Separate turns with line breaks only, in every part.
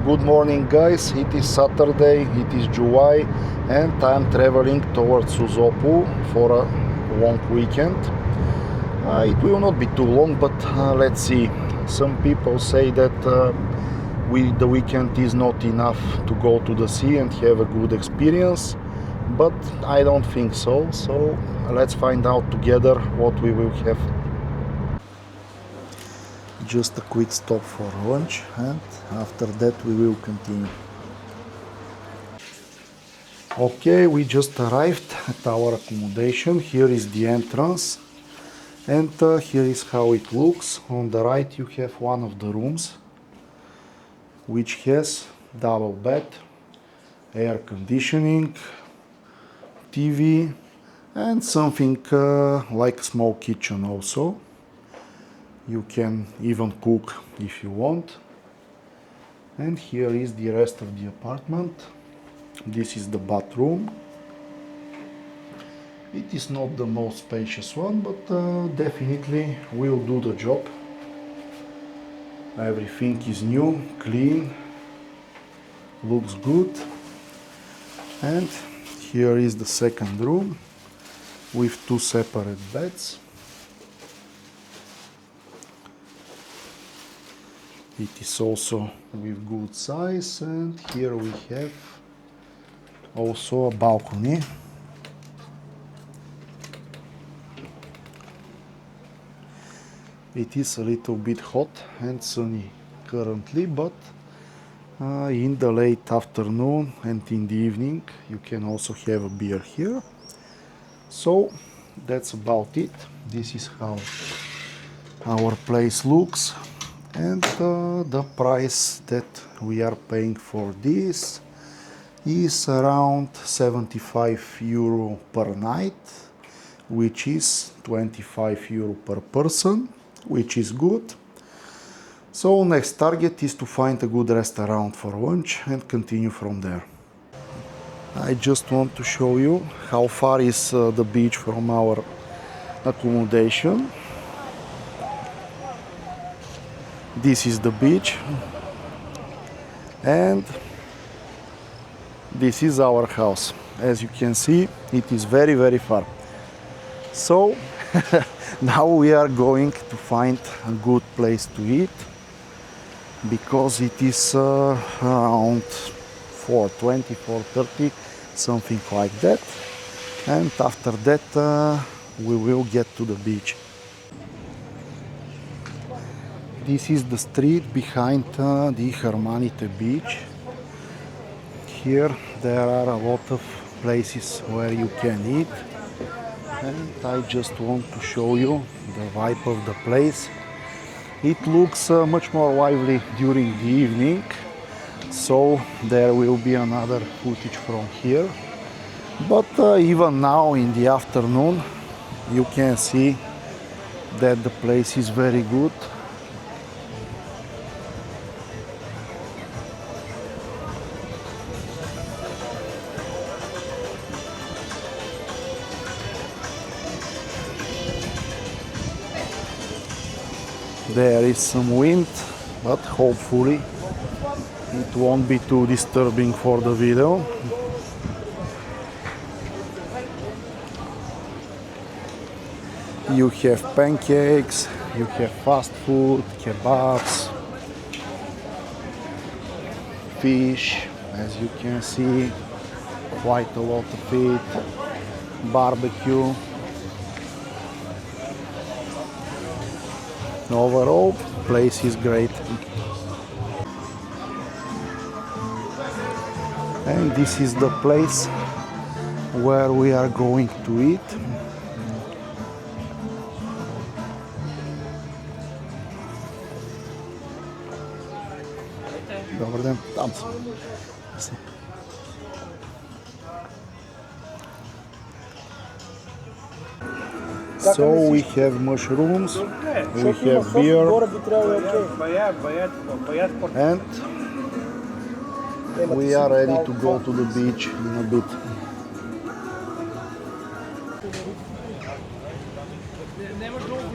Good morning, guys. It is Saturday, it is July, and I'm traveling towards Sozopol for a long weekend. It will not be too long, but let's see. Some people say that the weekend is not enough to go to the sea and have a good experience, but I don't think so. So let's find out together what we will have. Just a quick stop for lunch, and after that we will continue. Okay, we just arrived at our accommodation. Here is the entrance, and here is how it looks. On the right you have one of the rooms, which has double bed, air conditioning, TV, and something like a small kitchen also. You can even cook if you want. And here is the rest of the apartment. This is the bathroom. It is not the most spacious one, but definitely will do the job. Everything is new, clean, looks good. And here is the second room with two separate beds. It is also with good size, and here we have also a balcony. It is a little bit hot and sunny currently, but in the late afternoon and in the evening you can also have a beer here. So that's about it. This is how our place looks. And the price that we are paying for this is around 75 euro per night, which is 25 euro per person, which is good. So next target is to find a good restaurant for lunch and continue from there. I just want to show you how far is the beach from our accommodation. This is the beach, and this is our house. As you can see, it is very far. So now we are going to find a good place to eat, because it is around 4:20, 4:30, something like that. And after that we will get to the beach. This is the street behind the Hermanite beach. Here there are a lot of places where you can eat, and I just want to show you the vibe of the place. It looks much more lively during the evening, so there will be another footage from here. But even now in the afternoon you can see that the place is very good. There is some wind, but hopefully it won't be too disturbing for the video. You have pancakes, you have fast food, kebabs, fish, as you can see, quite a lot of it, barbecue. Overall, place is great. And this is the place where we are going to eat. Dobar dan, tam sam. So we have mushrooms, we have beer, and we are ready to go to the beach in a bit.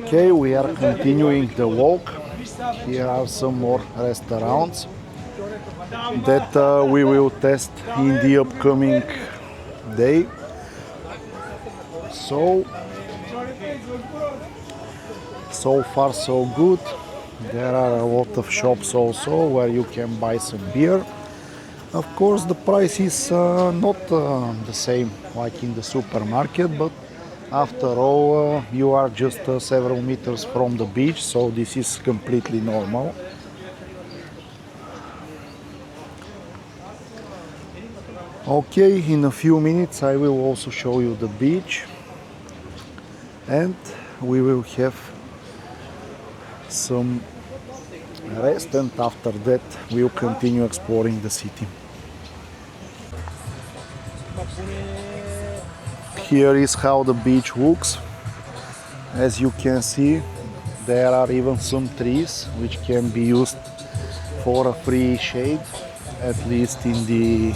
Okay, we are continuing the walk. Here are some more restaurants. that we will test in the upcoming day. So far so good. There are a lot of shops also where you can buy some beer. Of course the price is not the same like in the supermarket, but after all you are just several meters from the beach, so this is completely normal. Okay, in a few minutes I will also show you the beach and we will have some rest, and after that we will continue exploring the city. Here is how the beach looks. As you can see, there are even some trees which can be used for a free shade, at least in the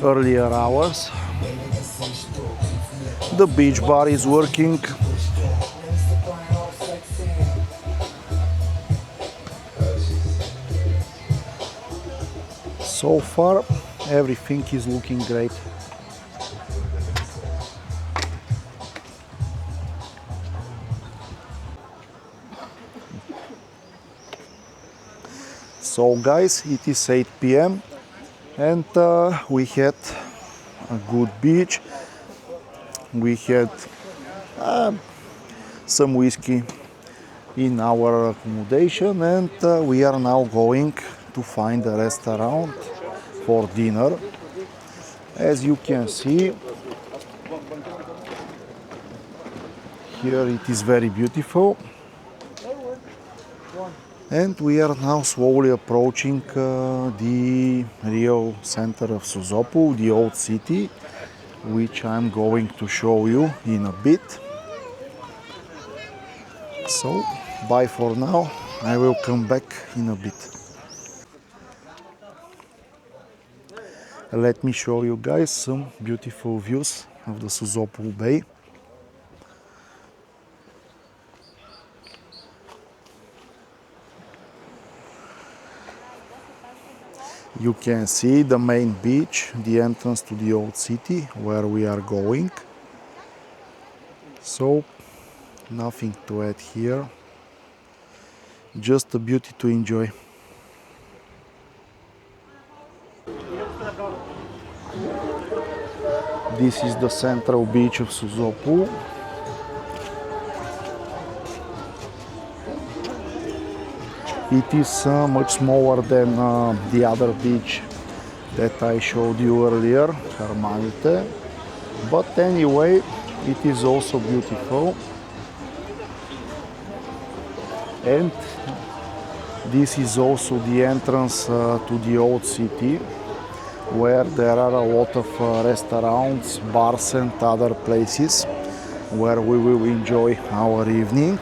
earlier hours. The beach bar is working. So far, everything is looking great. So guys, it is 8 p.m. and we had a good beach. We had some whiskey in our accommodation, and we are now going to find a restaurant for dinner. As you can see, here it is very beautiful. And we are now slowly approaching the real center of Sozopol, the old city, which I'm going to show you in a bit. So, bye for now. I will come back in a bit. Let me show you guys some beautiful views of the Sozopol Bay. You can see the main beach, the entrance to the old city where we are going. So, nothing to add here, just a beauty to enjoy. This is the central beach of Sozopol. It is much smaller than the other beach that I showed you earlier, Hermanite. But anyway, it is also beautiful. And this is also the entrance to the old city, where there are a lot of restaurants, bars and other places where we will enjoy our evening.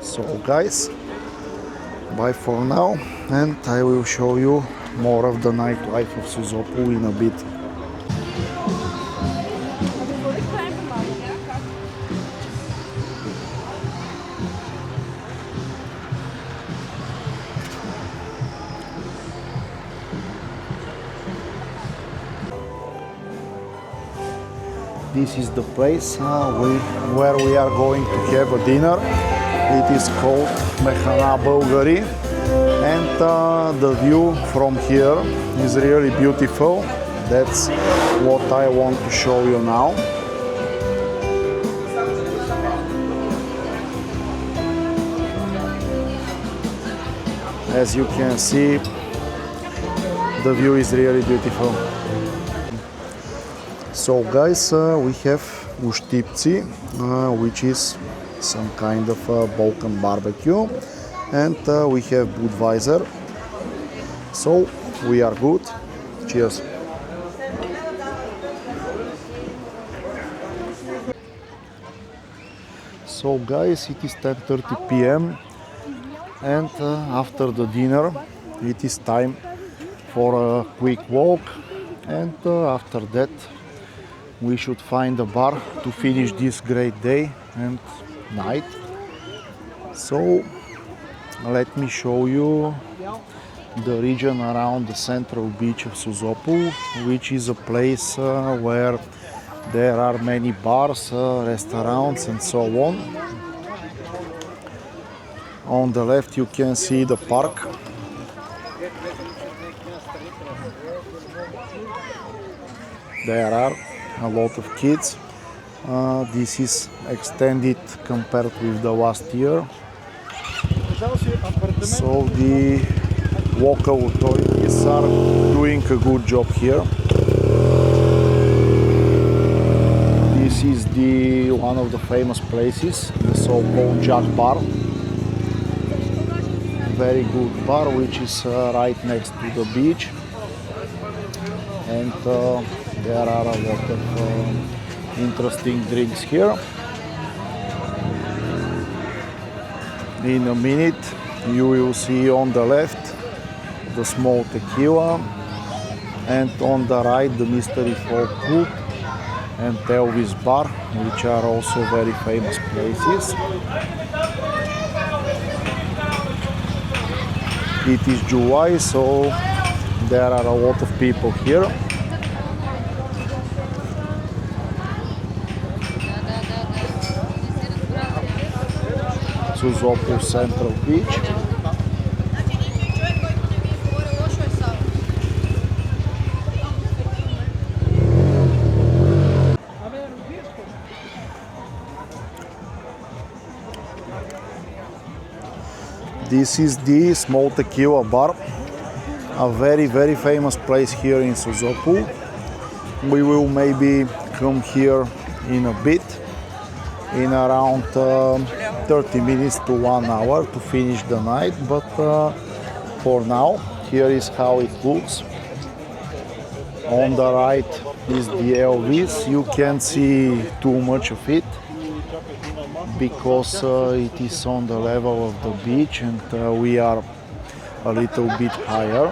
So guys, bye for now, and I will show you more of the nightlife of Sozopol in a bit. This is the place where we are going to have a dinner. It is called Bulgaria, and the view from here is really beautiful. That's what I want to show you now. As you can see, the view is really beautiful. So guys, we have uštipci, which is some kind of Balkan barbecue, and we have Budweiser. So we are good. Cheers. So guys, it is 10:30 p.m. and after the dinner it is time for a quick walk, and after that we should find a bar to finish this great day and night. So let me show you the region around the central beach of Sozopol, which is a place where there are many bars, restaurants and so on. On the left you can see the park. There are a lot of kids. This is extended compared with the last year. So the local authorities are doing a good job here. This is one of the famous places, the so-called Jack Bar. Very good bar, which is right next to the beach. And there are a lot of interesting drinks here. In a minute you will see on the left the small tequila, and on the right the Mystery Folk Club and Elvis Bar, which are also very famous places. It is July, so there are a lot of people here. Sozopol Central Beach. This is the Small Tequila Bar, a very famous place here in Sozopol. We will maybe come here in a bit, in around 30 minutes to 1 hour to finish the night, but for now, here is how it looks. On the right is the Elvis. You can't see too much of it because it is on the level of the beach, and we are a little bit higher.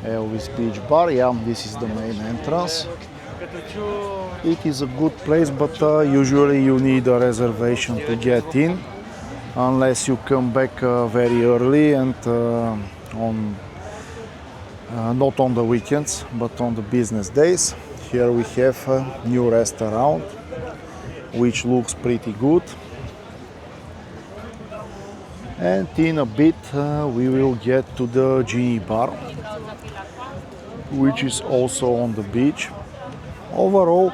Elvis Beach Bar, yeah, this is the main entrance. It is a good place, but usually you need a reservation to get in, unless you come back very early and not on the weekends, but on the business days. Here we have a new restaurant, which looks pretty good. And in a bit we will get to the Genie Bar, which is also on the beach. Overall,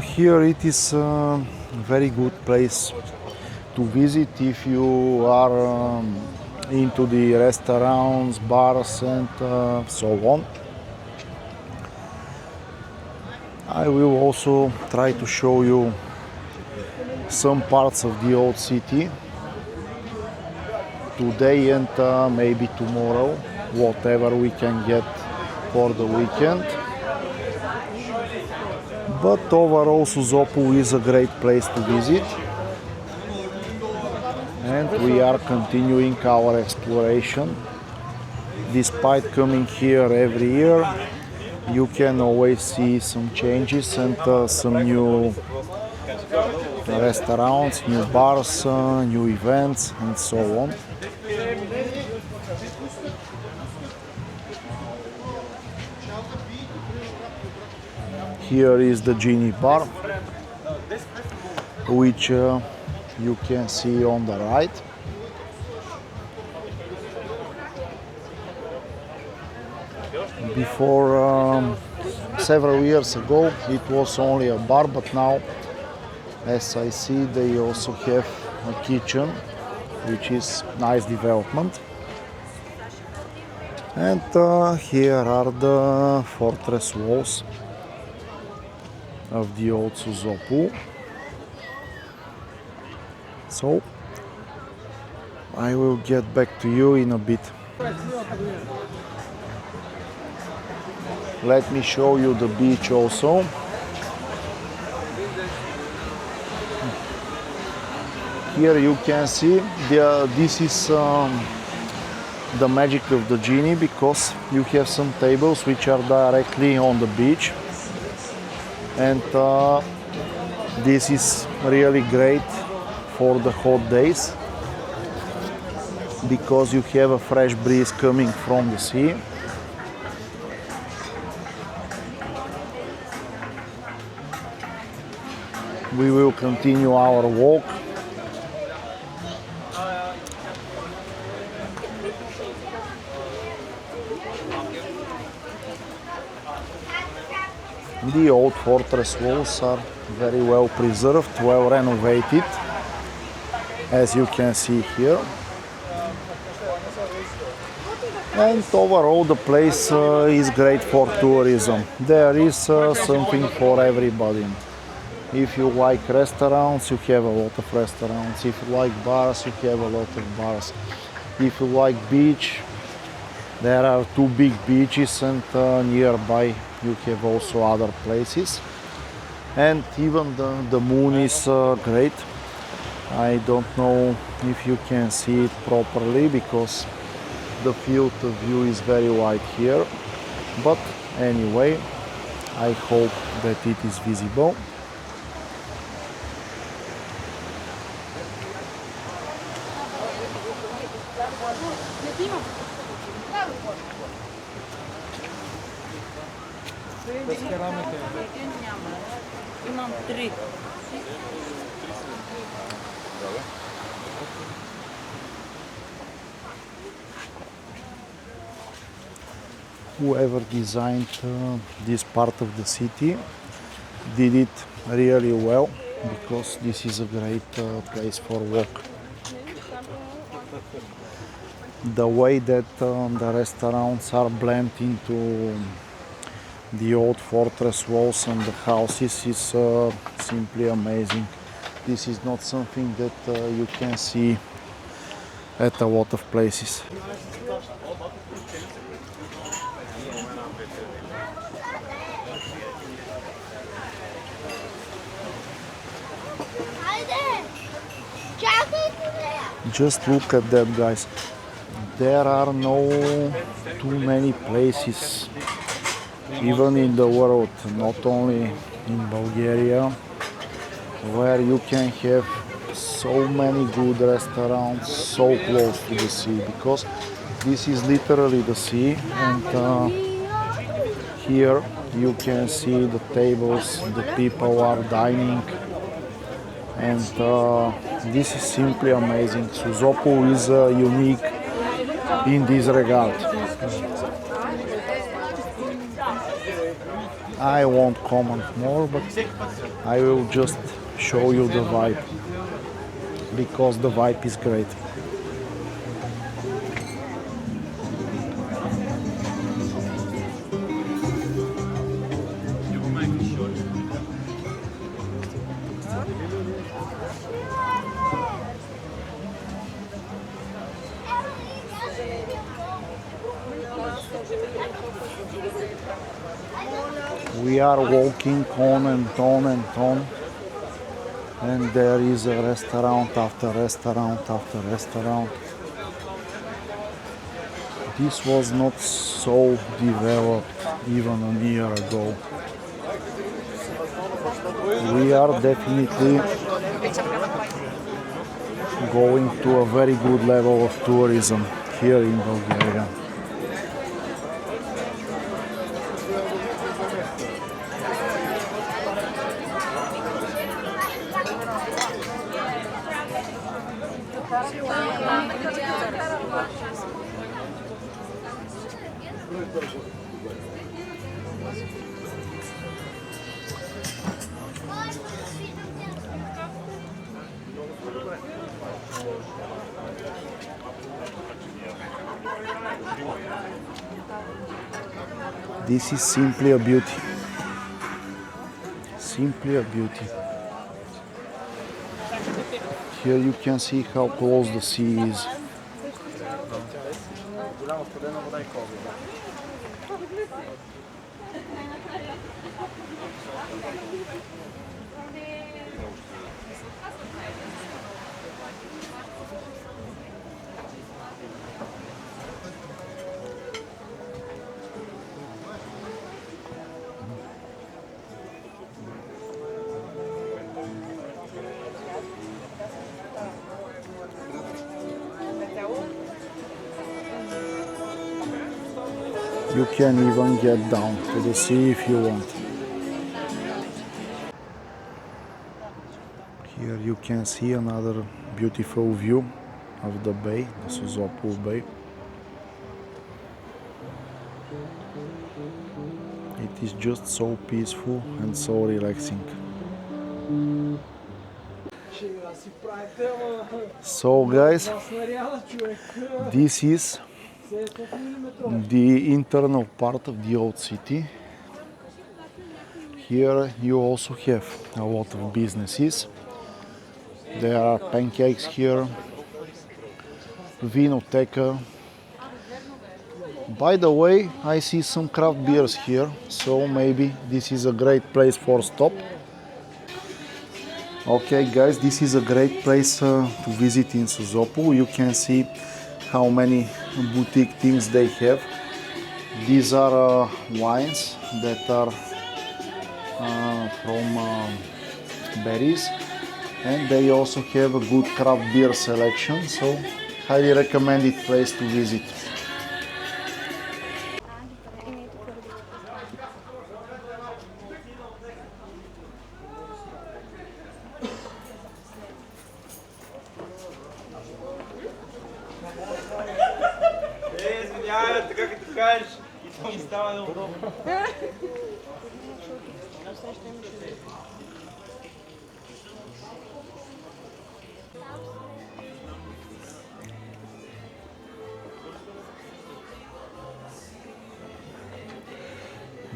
here it is a very good place to visit if you are into the restaurants, bars and so on. I will also try to show you some parts of the old city today and maybe tomorrow, whatever we can get for the weekend. But overall, Sozopol is a great place to visit, and we are continuing our exploration. Despite coming here every year, you can always see some changes and some new restaurants, new bars, new events and so on. Here is the Genie Bar, which you can see on the right. Before, several years ago, it was only a bar, but now, as I see, they also have a kitchen, which is nice development. And here are the fortress walls of the old Sozopol. So I will get back to you in a bit. Let me show you the beach also. Here you can see this is the magic of the genie, because you have some tables which are directly on the beach, and this is really great for the hot days because you have a fresh breeze coming from the sea. We will continue our walk. The old fortress walls are very well preserved, well renovated, as you can see here. And overall the place is great for tourism. There is something for everybody. If you like restaurants, you have a lot of restaurants. If you like bars, you have a lot of bars. If you like beach, there are two big beaches, and nearby you have also other places. And even the moon is great. I don't know if you can see it properly because the field of view is very wide here. But anyway, I hope that it is visible.
Imam 3.
Whoever designed this part of the city did it really well, because this is a great place for walk. The way that the restaurants are blended into the old fortress walls and the houses is simply amazing. This is not something that you can see at a lot of places. Just look at that, guys. There are no too many places, even in the world, not only in Bulgaria, where you can have so many good restaurants so close to the sea, because this is literally the sea, and here you can see the tables, the people are dining, and this is simply amazing. Sozopol is unique in this regard. I won't comment more, but I will just show you the vibe, because the vibe is great. We are walking on and on and on, and there is a restaurant after restaurant after restaurant. This was not so developed even a year ago. We are definitely going to a very good level of tourism here in Bulgaria. This is simply a beauty. Simply a beauty. Here you can see how close the sea is. You can even get down to the sea if you want. Here you can see another beautiful view of the bay, the Sozopol Bay. It is just so peaceful and so relaxing. So guys, this is the internal part of the old city. Here you also have a lot of businesses. There are pancakes here, vinoteca. By the way, I see some craft beers here, so maybe this is a great place for stop. Okay guys, this is a great place to visit in Sozopol. You can see how many boutique things they have. These are wines that are from berries, and they also have a good craft beer selection, so highly recommended place to visit.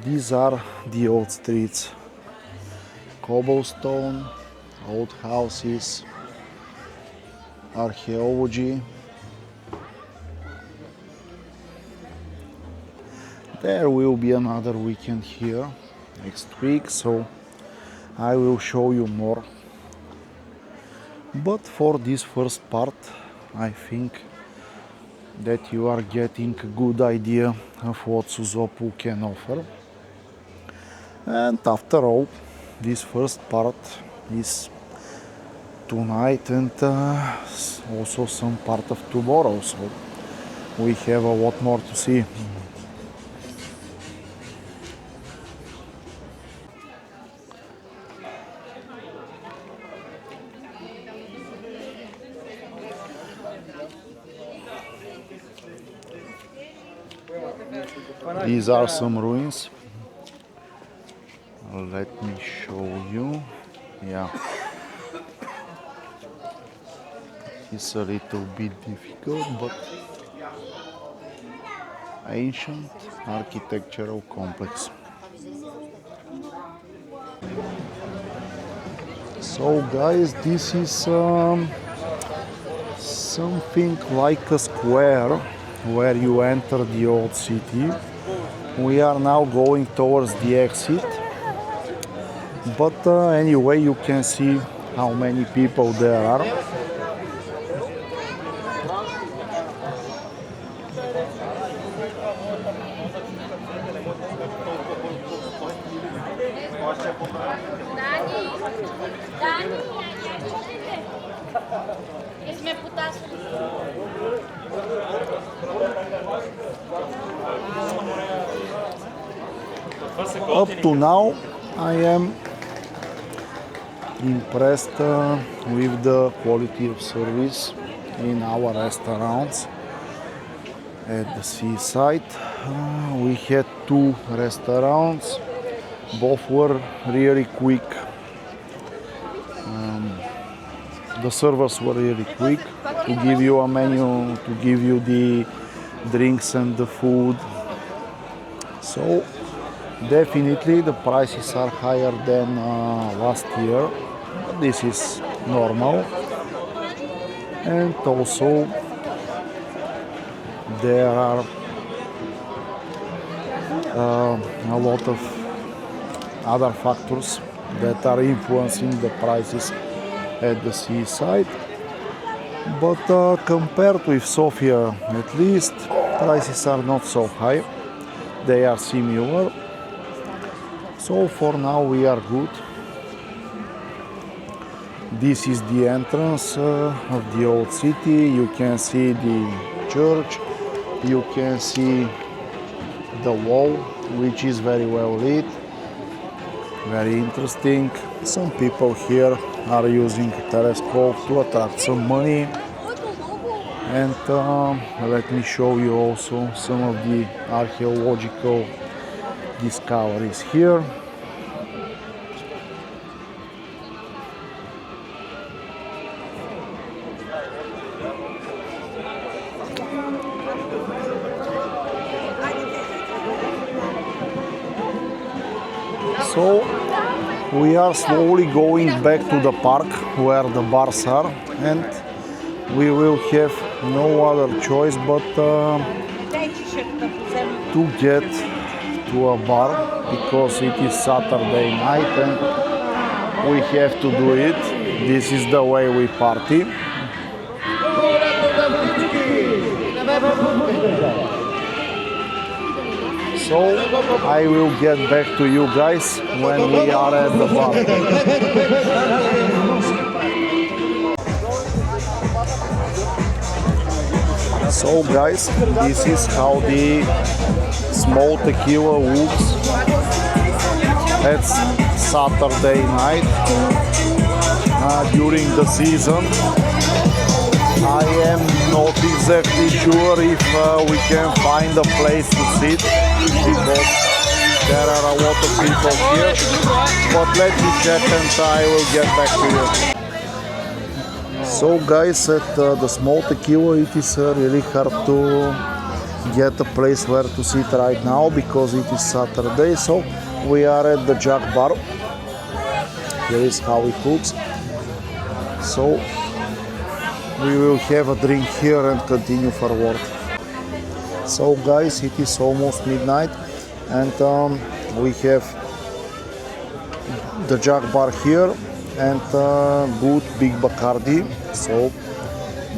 These are the old streets. Cobblestone, old houses, archaeology. There will be another weekend here next week, so I will show you more. But for this first part, I think that you are getting a good idea of what Sozopol can offer. And after all, this first part is tonight and also some part of tomorrow, so we have a lot more to see. These are some ruins. Let me show you. Yeah, it's a little bit difficult, but ancient architectural complex. So guys, this is something like a square where you enter the old city. We are now going towards the exit, but anyway, you can see how many people there are. Up to now, I am impressed with the quality of service in our restaurants at the seaside. We had 2 restaurants, both were really quick. The servers were really quick to give you a menu, to give you the drinks and the food. So definitely the prices are higher than last year, but this is normal. And also there are a lot of other factors that are influencing the prices at the seaside. But compared with Sofia, at least, prices are not so high, they are similar. So for now we are good. This is the entrance of the old city. You can see the church, you can see the wall, which is very well lit, very interesting. Some people here are using a telescope to attract some money. And let me show you also some of the archaeological discoveries here. So we are slowly going back to the park where the bars are, and we will have no other choice but to get to a bar because it is Saturday night and we have to do it. This is the way we party. So I will get back to you guys when we are at the bar. So guys, this is how the small tequila looks at Saturday night during the season. I am not exactly sure if we can find a place to sit because there are a lot of people here, but let me check and I will get back to you. So guys, at the small tequila it is really hard to get a place where to sit right now because it is Saturday. So we are at the Jack bar. Here is how it looks. So we will have a drink here and continue forward. So guys, it is almost midnight and we have the Jack bar here and good big Bacardi. So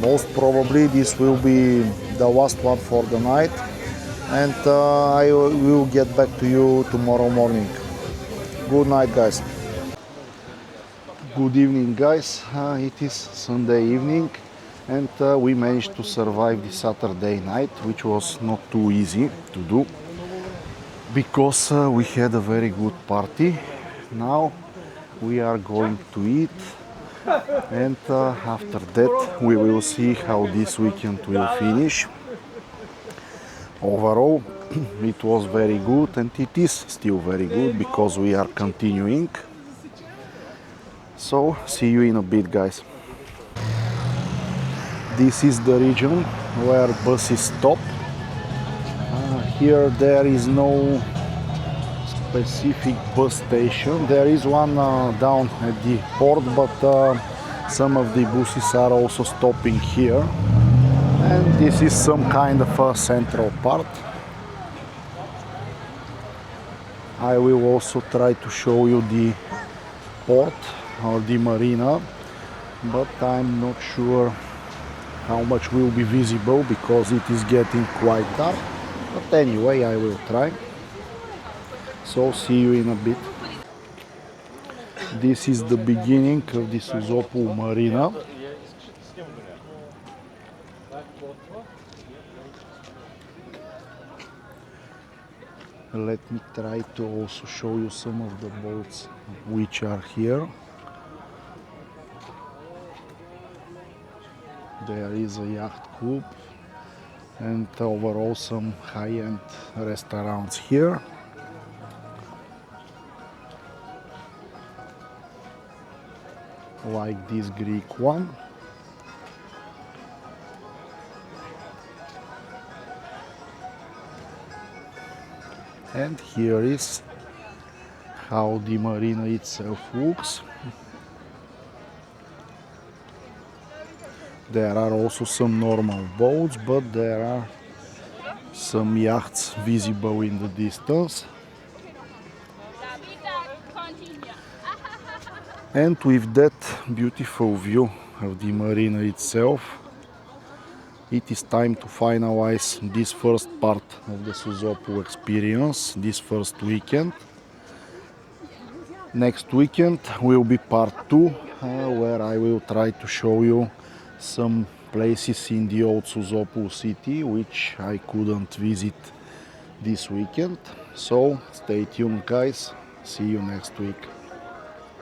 most probably this will be the last one for the night, and I will get back to you tomorrow morning. Good night guys. Good evening guys, it is Sunday evening and we managed to survive the Saturday night, which was not too easy to do because we had a very good party. Now we are going to eat and after that we will see how this weekend will finish. Overall it was very good and it is still very good because we are continuing. So see you in a bit guys. This is the region where buses stop. Here there is no specific bus station. There is one down at the port, but some of the buses are also stopping here. And this is some kind of a central part. I will also try to show you the port or the marina, but I'm not sure how much will be visible because it is getting quite dark. But anyway, I will try. So see you in a bit. This is the beginning of the Sozopol marina. Let me try to also show you some of the boats which are here. There is a yacht club and overall some high-end restaurants here. Like this Greek one. And here is how the marina itself looks. There are also some normal boats, but there are some yachts visible in the distance. And with that beautiful view of the marina itself, it is time to finalize this first part of the Sozopol experience, this first weekend. Next weekend will be part 2, where I will try to show you some places in the old Sozopol city which I couldn't visit this weekend. So stay tuned, guys. See you next week.